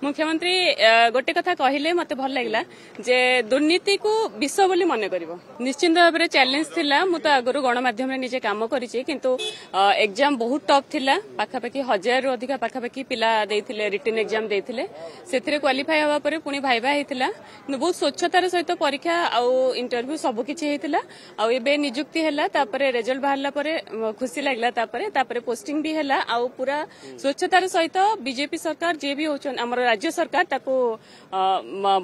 मुख्यमंत्री गोटे कथा कहले मते भल लागला जे दुर्नीति को विष बोली मन करिवो निश्चित भाव में चैलेंज थिला मु तो आगरु गणमाध्यम निजे काम करिछि किंतु एग्जाम बहुत टफ थिला पाखापाखि 1000 रु अधिक पाखापाखि पिला देथिले रिटन एग्जाम देथिले सेथिरे क्वालिफाई हवा परे पुनी भाइबा हेतिला बहुत स्वच्छतार सहित परीक्षा आ इंटरव्यू सब किछि हेतिला आ एबे नियुक्ति हैला तापरे रिजल्ट बाहरला परे खुशी लागला तापरे पोस्टिंग भी हैला आ पूरा स्वच्छतार सहित बीजेपी सरकार जे भी होचन हमर राज्य सरकार ताको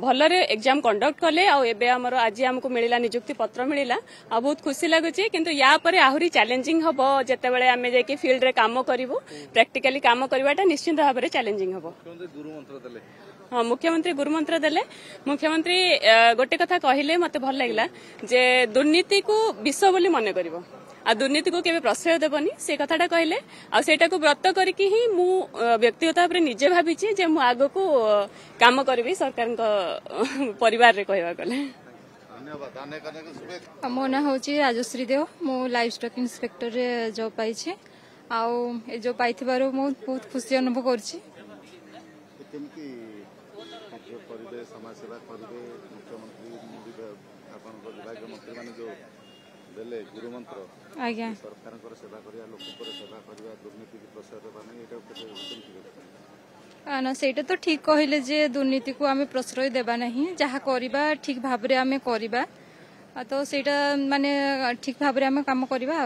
भलरे एग्जाम कंडक्ट कले आ एबे हमर आज हमको मिलिला नियुक्ति पत्र मिलिला आ बहुत खुशी लागुची किंतु या परे आहुरी चैलेंजिंग हबो जते बेले हमें जे फील्ड रे काम करिवो प्रैक्टिकली काम करवाटा निश्चित भाव में चैलेंजिंग हबो। हाँ मुख्यमंत्री गुरुमंत्र देले मुख्यमंत्री गोटे कथा कहले मते भल लागला जे दुर्नीति को विष बोली मन करिवो आ दुर्नीति को केबे प्रश्रय देबनी से कथाटा कहले आ सेटा को व्रत करके ही मु व्यक्तिगत भाव निजे भाबिछि जे मु आगो को काम करबी सरकार परिवार रे कहबा गले। मो ना होची राजश्री देव मु लाइव स्टॉक इंस्पेक्टर रे जॉब पाइछि आ ए जो पाइथिबारो मु बहुत खुशी अनुभव करछि। समाज सेवा करिवे मुख्यमंत्री विभाग मंत्री माने जो देले गुरुमंत्र आज्ञा सरकार सेवा करिया लोक सेवा करिया दुर्नीति की प्रसार माने एटा ना सेटा तो ठीक कहले जे दुर्नीति को आमे प्रश्रय देबा नहीं जहा करिबा ठीक भाबरे आमे करिबा तो सेटा माने ठीक भाबरे आमे काम करिबा।